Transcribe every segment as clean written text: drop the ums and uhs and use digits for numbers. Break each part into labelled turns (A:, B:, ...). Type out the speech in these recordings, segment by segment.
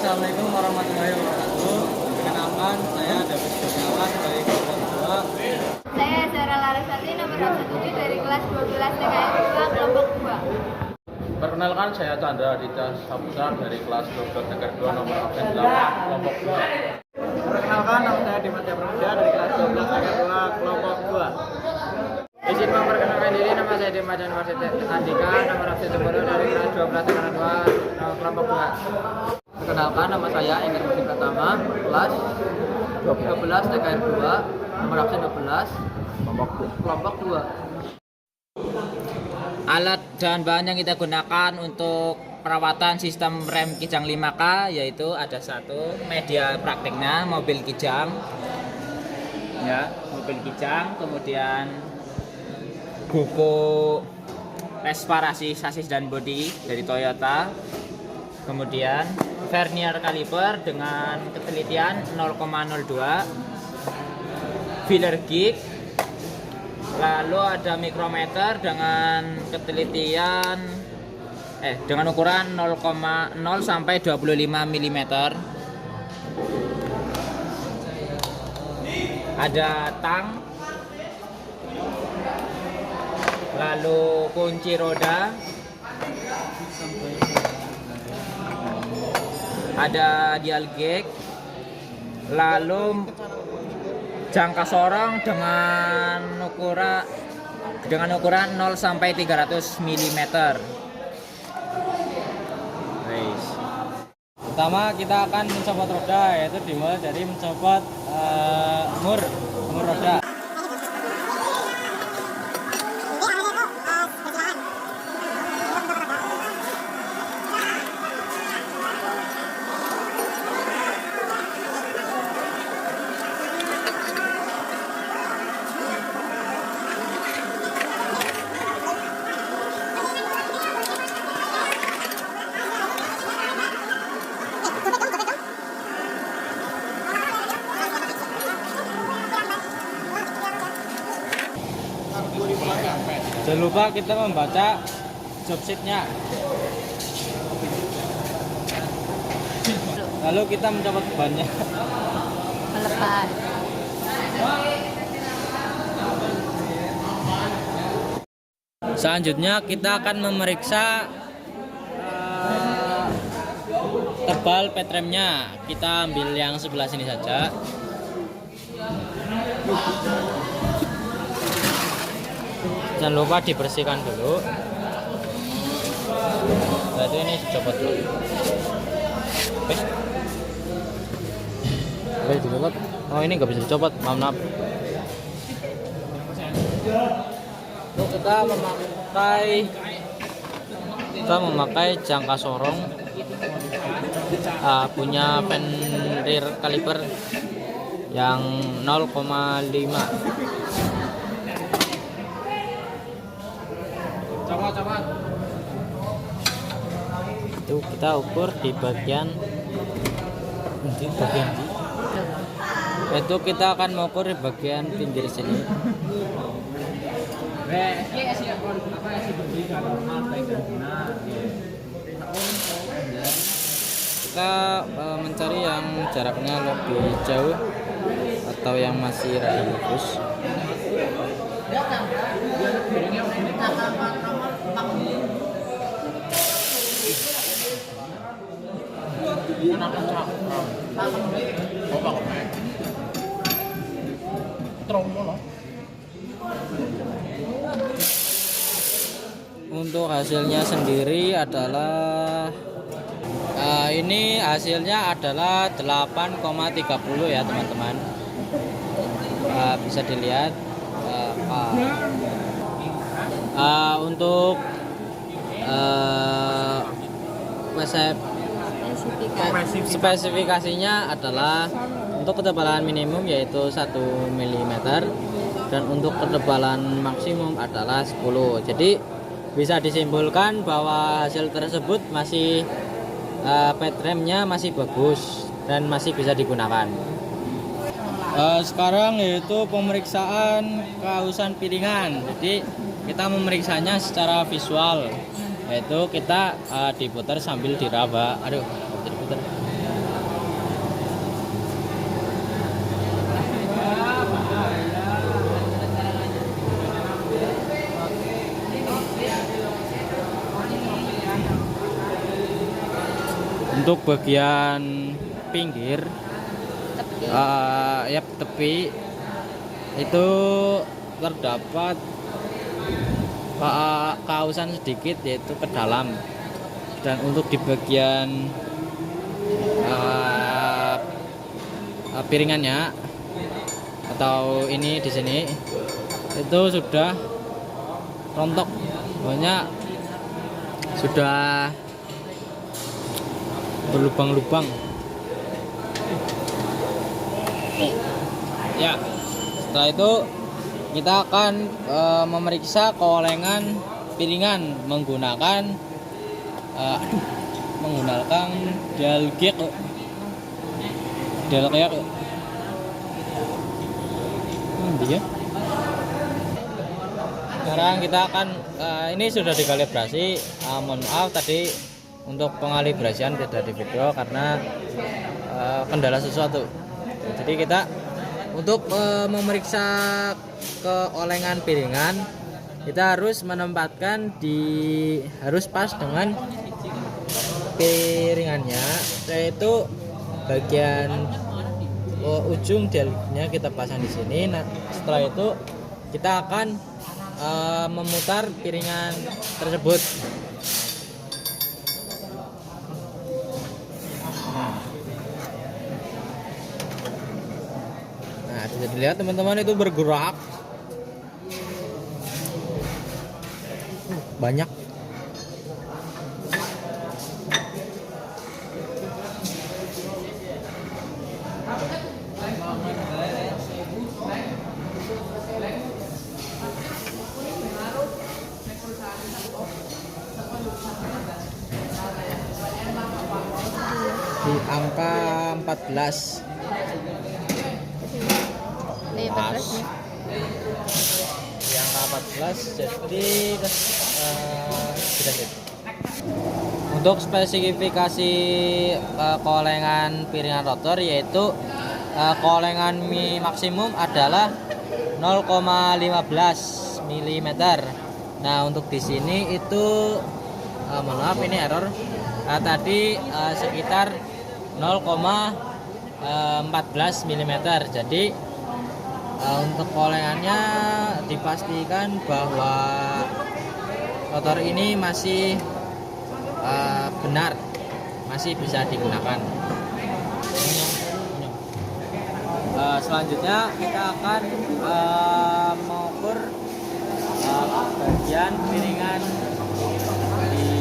A: Assalamualaikum warahmatullahi wabarakatuh. Perkenalkan, saya David Kurniawan dari kelompok 2.
B: Saya Zara Larasati nomor 7 dari kelas 12 TKI 2 kelompok 2.
A: Perkenalkan, saya Chandra Aditya Saputra dari kelas 12 TKI 2 nomor absen 8 kelompok 2.
C: Perkenalkan, nama saya Dimas Pramudia dari kelas 12 TKI 2 kelompok 2. Izin memperkenalkan diri, nama saya Dimas Andika nomor absen 10 dari kelas 12 TKI 2 kelompok 2. Perkenalkan, nama saya Ingrid Musik Pratama, kelas 12 TKI 2 nomor absen 12 kelompok 2.
D: Alat dan bahan yang kita gunakan untuk perawatan sistem rem Kijang 5K yaitu ada satu media prakteknya mobil Kijang, ya mobil Kijang, kemudian buku resparasi sasis dan bodi dari Toyota, kemudian vernier kaliper dengan ketelitian 0,02, filler gig. Lalu ada mikrometer dengan ketelitian dengan ukuran 0,0 sampai 25 mm. Ada tang. Lalu kunci roda. Ada dial gauge. Lalu jangka sorong dengan ukuran 0 sampai 300 mm.
C: Pertama kita akan mencopot roda, yaitu dimulai dari mencopot mur roda. Jangan lupa kita membaca job sheet-nya. Lalu kita mencopot bannya.
B: Melepas.
C: Selanjutnya kita akan memeriksa tebal petremnya. Kita ambil yang sebelah sini saja. Jangan lupa dibersihkan dulu. Berarti ini dicopot dulu. Oke, dicopot. Oh, ini nggak bisa dicopot. Maaf. Untuk kita memakai jangka sorong punya vernier kaliper yang 0,5. Itu kita ukur di bagian itu kita akan mengukur di bagian pinggir sini. Kita mencari yang jaraknya lebih jauh atau yang masih radius. Untuk hasilnya sendiri adalah ini hasilnya adalah 8,30 ya teman-teman. Bisa dilihat untuk spesifikasinya adalah untuk ketebalan minimum yaitu 1 mm dan untuk ketebalan maksimum adalah 10. Jadi bisa disimpulkan bahwa hasil tersebut masih petremnya masih bagus dan masih bisa digunakan. Sekarang yaitu pemeriksaan kehausan piringan. Jadi kita memeriksanya secara visual, yaitu kita diputar sambil diraba. Diputar. Untuk bagian pinggir
B: Tepi.
C: ya tepi itu terdapat kausan sedikit yaitu ke dalam, dan untuk di bagian piringannya atau ini di sini itu sudah rontok, pokoknya sudah berlubang-lubang. Ya, setelah itu kita akan memeriksa keolengan piringan menggunakan dialgek. Dia. Sekarang kita akan ini sudah dikalibrasi. Mohon maaf tadi untuk pengalibrasian tidak di video karena kendala sesuatu. Jadi kita untuk memeriksa keolengan piringan, kita harus menempatkan harus pas dengan piringannya, yaitu bagian ujung dialognya kita pasang di sini. Nah, setelah itu kita akan memutar piringan tersebut. Nah, bisa dilihat teman-teman itu bergerak banyak. Di angka 14. Pas. Di angka 14 jadi sudah. Untuk spesifikasi keolengan piringan rotor, yaitu keolengan maksimum adalah 0,15 mm. Nah, untuk di sini itu mohon maaf ini error. Tadi sekitar 0,14 mm. Jadi untuk keolengannya dipastikan bahwa rotor ini masih benar, masih bisa digunakan. Selanjutnya kita akan mengukur bagian piringan di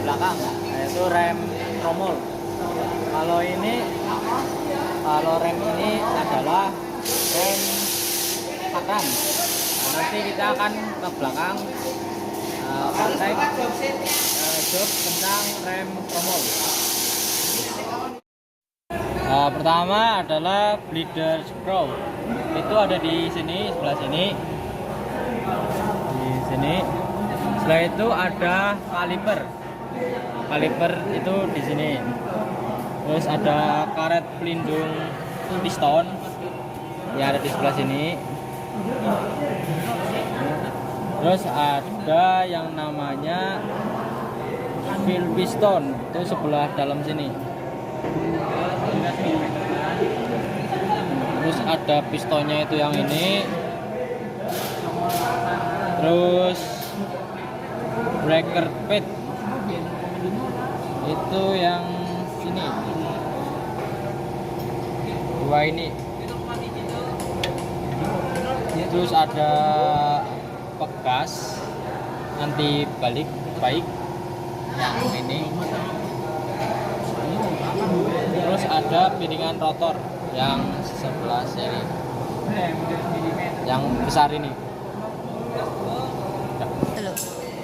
C: belakang, yaitu rem tromol. Kalau rem ini adalah rem pakram. Nah, nanti kita akan ke belakang praktek job tentang rem tromol. Pertama adalah bleeder screw. Itu ada di sini, sebelah sini. Di sini. Setelah itu ada kaliper. Kaliper itu di sini. Terus ada karet pelindung piston yang ada di sebelah sini. Terus ada yang namanya fill piston, itu sebelah dalam sini. Terus ada pistonnya itu yang ini. Terus breaker pad itu yang sini. Dua ini. Terus ada pegas anti balik baik yang ini. Terus ada piringan rotor yang sebelah sini, yang besar ini.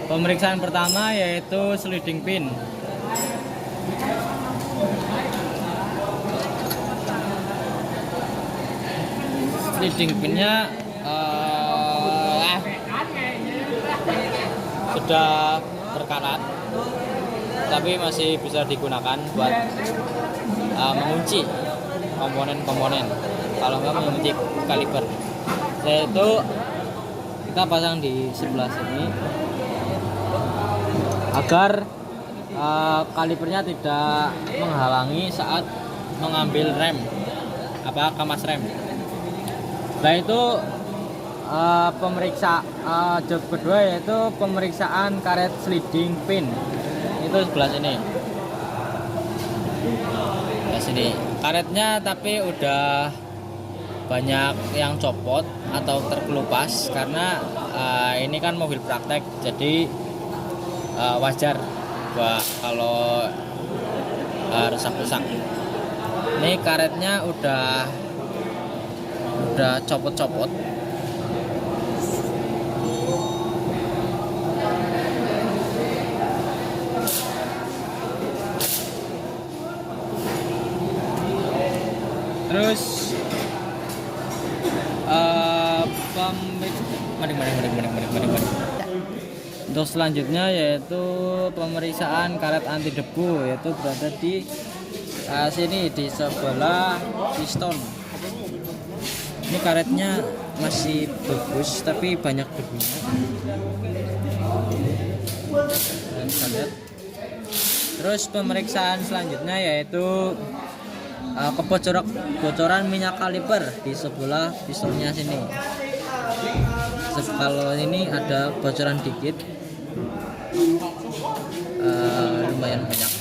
C: Pemeriksaan pertama yaitu sliding pin. Sliding pinnya sudah berkarat, tapi masih bisa digunakan buat mengunci komponen-komponen, kalau nggak mengunci kaliper. Yaitu kita pasang di sebelah sini agar
D: kalipernya tidak menghalangi saat mengambil rem kampas rem. Nah itu job kedua yaitu pemeriksaan karet sliding pin. Itu sebelah sini. Nah, sini karetnya tapi udah banyak yang copot atau terkelupas karena ini kan mobil praktek, jadi wajar kalau rusak-rusak. Ini karetnya udah copot-copot. Terus untuk selanjutnya yaitu pemeriksaan karet anti debu, yaitu berada di sini di sebelah piston. Ini karetnya masih bagus tapi banyak debunya. Dan kita lihat. Terus pemeriksaan selanjutnya yaitu kebocoran minyak kaliper di sebelah pistonnya sini. Kalau ini ada bocoran dikit, lumayan banyak.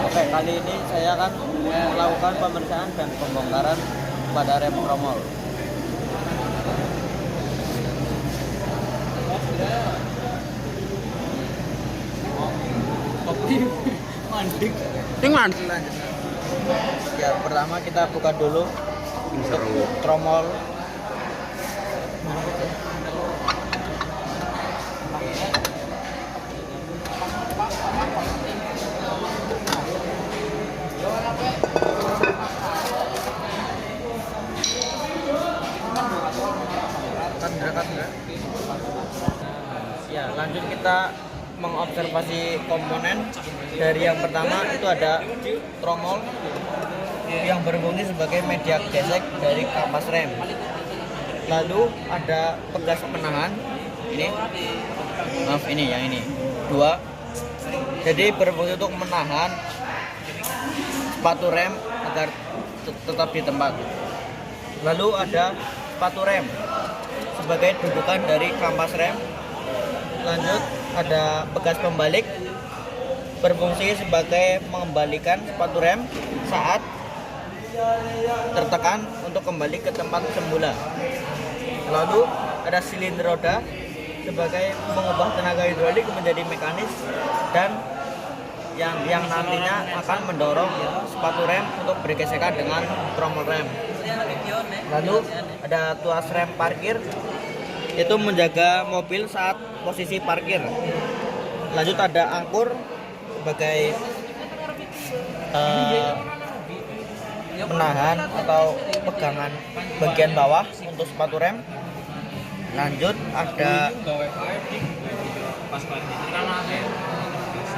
C: Oke, kali ini saya akan melakukan pemeriksaan dan pembongkaran pada rem tromol. Ya, pertama kita buka dulu untuk tromol. Ya, lanjut kita mengobservasi komponen. Dari yang pertama itu ada tromol yang berfungsi sebagai media gesek dari kampas rem. Lalu ada pegas penahan yang ini dua, jadi berfungsi untuk menahan sepatu rem agar tetap di tempat. Lalu ada sepatu rem sebagai dudukan dari kampas rem. Lanjut ada pegas pembalik, berfungsi sebagai mengembalikan sepatu rem saat tertekan untuk kembali ke tempat semula. Lalu ada silinder roda sebagai mengubah tenaga hidrolik menjadi mekanis dan yang nantinya akan mendorong sepatu rem untuk bergesekan dengan tromol rem. Lalu ada tuas rem parkir, itu menjaga mobil saat posisi parkir. Lanjut ada angkur sebagai menahan atau pegangan bagian bawah untuk sepatu rem. Lanjut ada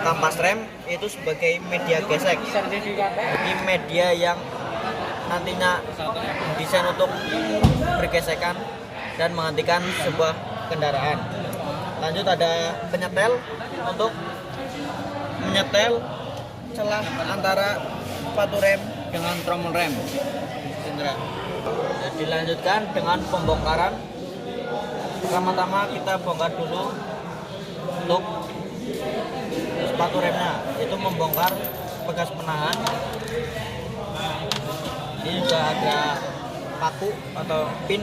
C: kampas rem, itu sebagai media gesek, jadi media yang nantinya desain untuk bergesekan dan menghentikan sebuah kendaraan. Lanjut ada penyetel untuk menyetel celah antara sepatu rem dengan tromol rem. Dilanjutkan dengan pembongkaran. Pertama-tama kita bongkar dulu untuk sepatu remnya, itu membongkar bekas penahan. Ini juga ada paku atau pin.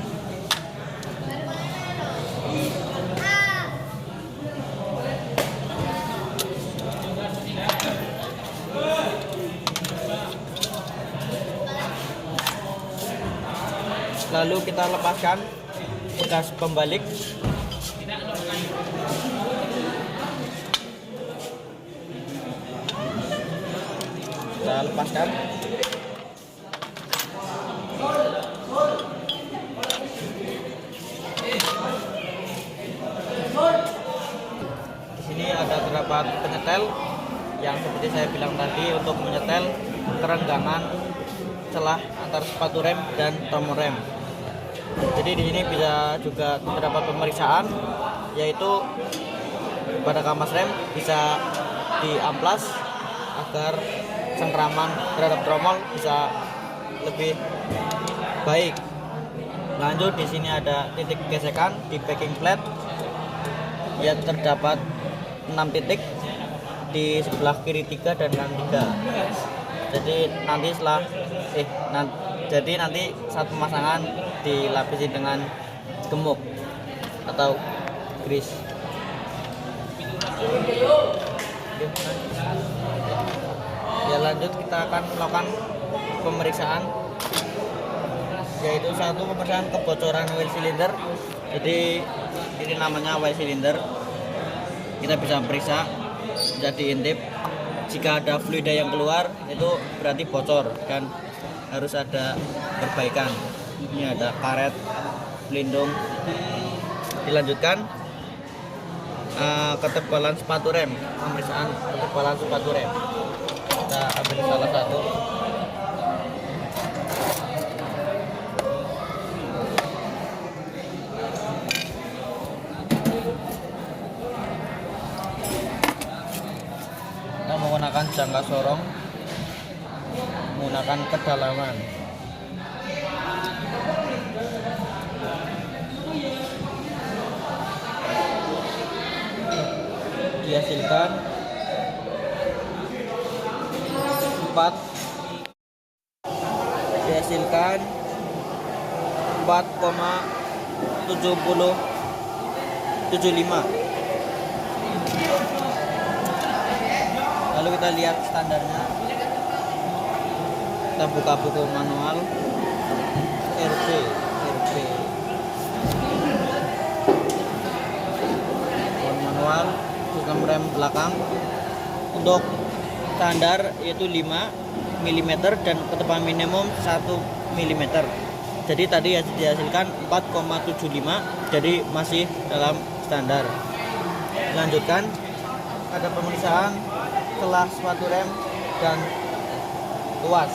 C: Lalu kita lepaskan bekas pembalik. Kita lepaskan. Di sini ada terdapat penyetel yang seperti saya bilang tadi untuk menyetel kerenggangan celah antar sepatu rem dan tromol rem. Jadi di sini bisa juga terdapat pemeriksaan
E: yaitu pada kampas rem bisa diamplas agar cengkraman terhadap tromol bisa lebih baik. Lanjut, di sini ada titik gesekan di backing plate. Ya, terdapat 6 titik di sebelah kiri 3 dan kanan 3. Jadi nanti saat pemasangan dilapisi dengan gemuk atau grease. Ya, lanjut kita akan melakukan pemeriksaan, yaitu satu pemeriksaan kebocoran oil cylinder. Jadi ini namanya oil cylinder. Kita bisa periksa, bisa diintip. Jika ada fluida yang keluar itu berarti bocor dan harus ada perbaikan. Ini ada karet pelindung. Dilanjutkan ketebalan sepatu rem, pemeriksaan ketebalan sepatu rem. Kita ambil salah satu. Kita menggunakan jangka sorong, menggunakan kedalaman. Dihasilkan 4,7075. Lalu kita lihat standarnya. Kita buka buku manual RB. Manual sistem rem belakang untuk standar yaitu 5 mm dan ketebalan minimum 1 mm. Jadi tadi dihasilkan 4,75, jadi masih dalam standar. Lanjutkan, ada pemeriksaan celah sepatu rem dan tuas.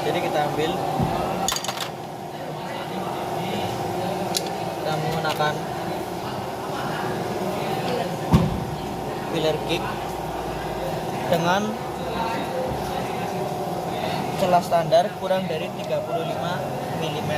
E: Jadi kita ambil, kita menggunakan filler kick dengan celah standar kurang dari 35 mm.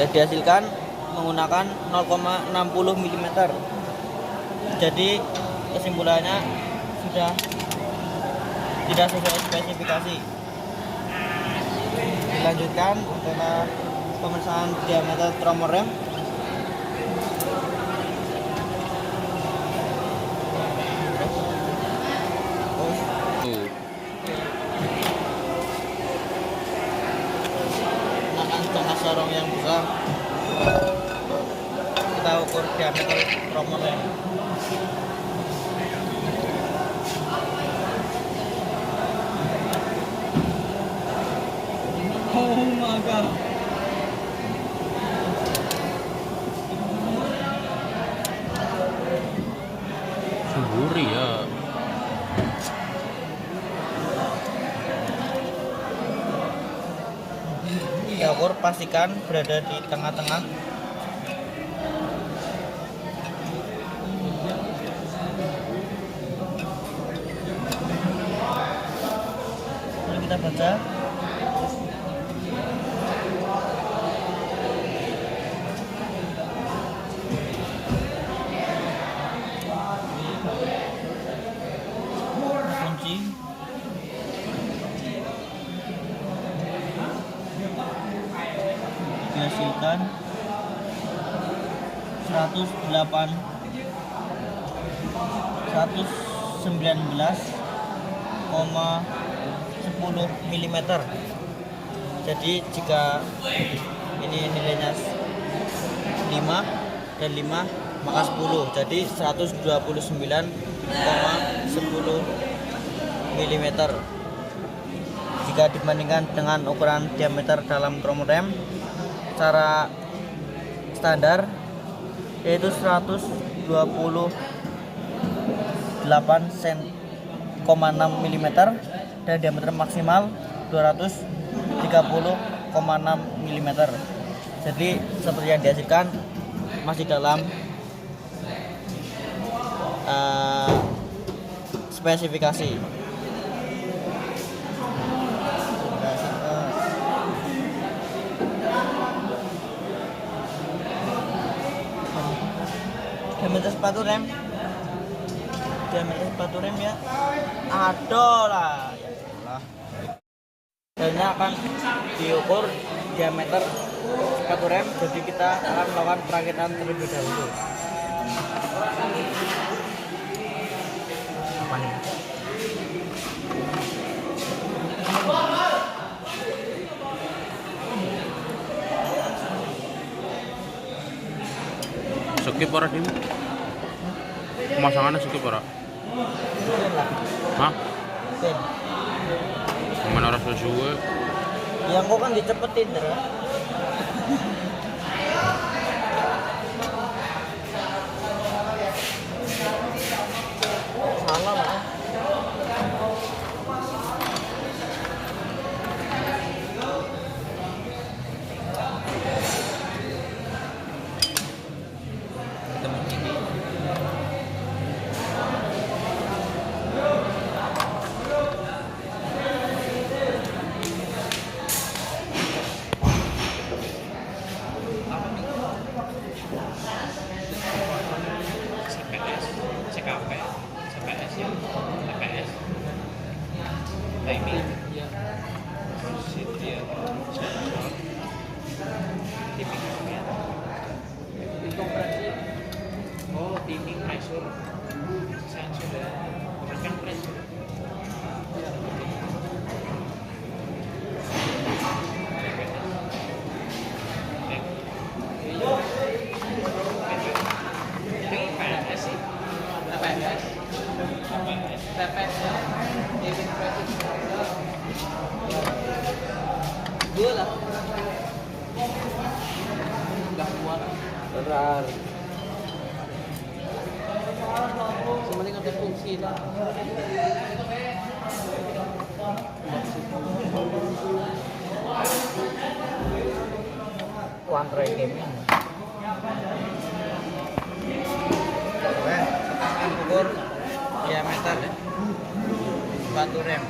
E: Ya, dihasilkan menggunakan 0,60 mm. Jadi kesimpulannya sudah tidak sesuai spesifikasi. Dilanjutkan adalah pemeriksaan diameter tromol rem. Jangka sorong yang besar, kita ukur diameter tromol rem. Oh my god.
A: Semburi ya.
E: Kita ukur, pastikan berada di tengah-tengah. Lalu kita baca. Kunci. Dihasilkan 119,10 mm. Jadi jika ini nilainya 5 dan 5 maka 10, jadi 129,10 mm. Jika dibandingkan dengan ukuran diameter dalam tromol rem secara standar yaitu 128,6 mm dan diameter maksimal 230,6 mm. Jadi seperti yang dihasilkan masih dalam spesifikasi. Diameter sepatu rem ya aduh lah ya Allah. Selanjutnya akan diukur diameter sepatu rem, jadi kita akan melakukan perakitan terlebih dahulu. Apa nih?
A: Skip ora Dim? Pemasangannya skip ora? Hah?
E: Oke.
A: Gimana rasa suwe?
E: Yang kok kan dicepetin terus. Salah Mas.
C: Benar. Semuanya ada fungsi lah.
E: One game. Ukur diameter sepatu rem.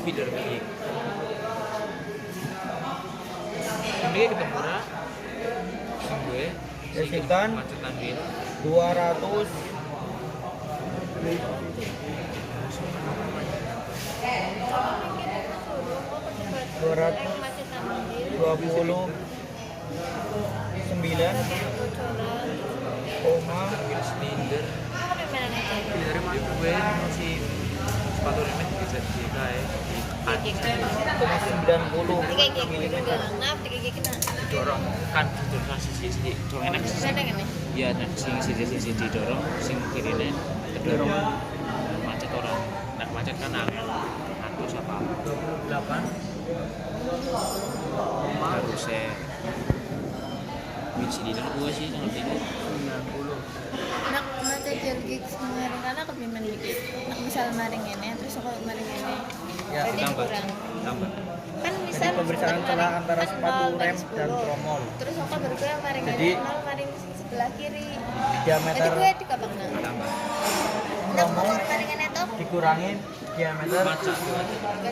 C: Feeder milik. Ini ketemu nak. Gue.
E: Hasilkan
C: Silinder. Dari mana gue masih sepatu remnya bisa dorong kan didorong sisi dorong enak ya sing didorong sing kirine kedorong macet orang nak macet kan angel atus apa 8 harusnya bisa didorong gue sih ngerti 90
B: nak macet gig kemarin karena kebimbang dikit nak misal maring ini terus aku maring ini
E: ya
C: tambah
B: kan
E: jadi
B: misal
E: pemeriksaan celah antara sepatu rem dan tromol.
B: terus aku bergerak maring
E: Jadi,
B: ini nol maring sebelah kiri
E: Diameter
B: jadi gue di kabang nang
C: tambah
B: nak mau maring ini tuh
E: dikurangin diameter
B: gak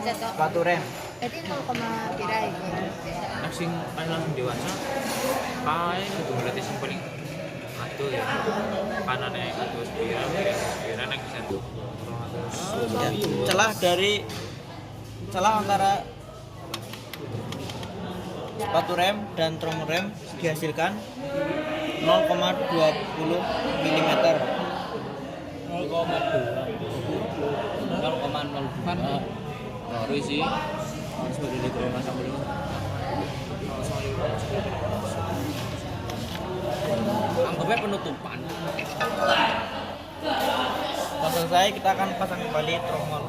B: jatuh
E: sepatu rem.
B: jadi 0, pira ini
C: nah sing langsung dewasa paling itu berarti sing paling aduh ya kanannya aduh spiral yang bisa tuh
E: Ya, celah antara sepatu rem dan tromol rem dihasilkan 0,20 mm.
D: 0,02 baru sih harus berdiri ke rumah sama dulu anggapnya penutupan.
E: Setelah selesai kita akan pasang kembali tromol.